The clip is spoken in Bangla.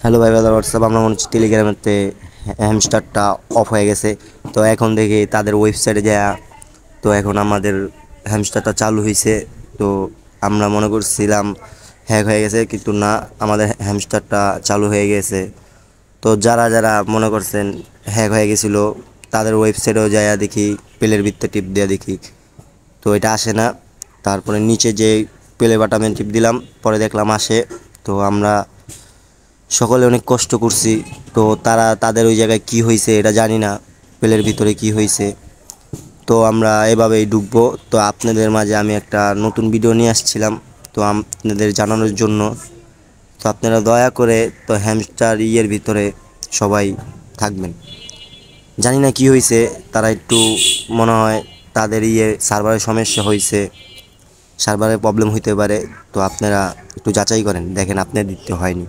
হ্যালো ভাই ব্রাদার হোয়াটসঅ্যাপ। আমরা মনে হচ্ছে টেলিগ্রামেতে হ্যামস্টারটা অফ হয়ে গেছে। তো এখন দেখি তাদের ওয়েবসাইটে যায়। তো এখন আমাদের হ্যামস্টারটা চালু হয়েছে। তো আমরা মনে করছিলাম হ্যাক হয়ে গেছে, কিন্তু না, আমাদের হ্যামস্টারটা চালু হয়ে গেছে। তো যারা যারা মনে করছেন হ্যাক হয়ে গেছিলো, তাদের ওয়েবসাইটেও যায় দেখি, প্লের ভিতরে টিপ দেওয়া দেখি, তো এটা আসে না। তারপরে নিচে যে প্লে বাটনে টিপ দিলাম, পরে দেখলাম আসে। তো আমরা সকলে অনেক কষ্ট করছি। তো তাদের ওই জায়গায় কি হয়েছে এটা জানি না, প্লের ভিতরে কি হয়েছে। তো আমরা এভাবেই ডুববো। তো আপনাদের মাঝে আমি একটা নতুন ভিডিও নিয়ে আসছিলাম, তো আপনাদের জানানোর জন্য। তো আপনারা দয়া করে তো হ্যামস্টার ইয়ের ভিতরে সবাই থাকবেন। জানি না কি হয়েছে, তারা একটু মনে হয় তাদের সার্ভারের সমস্যা হয়েছে, সার্ভারের প্রবলেম হইতে পারে। তো আপনারা একটু যাচাই করেন, দেখেন আপনার দিতে হয়নি।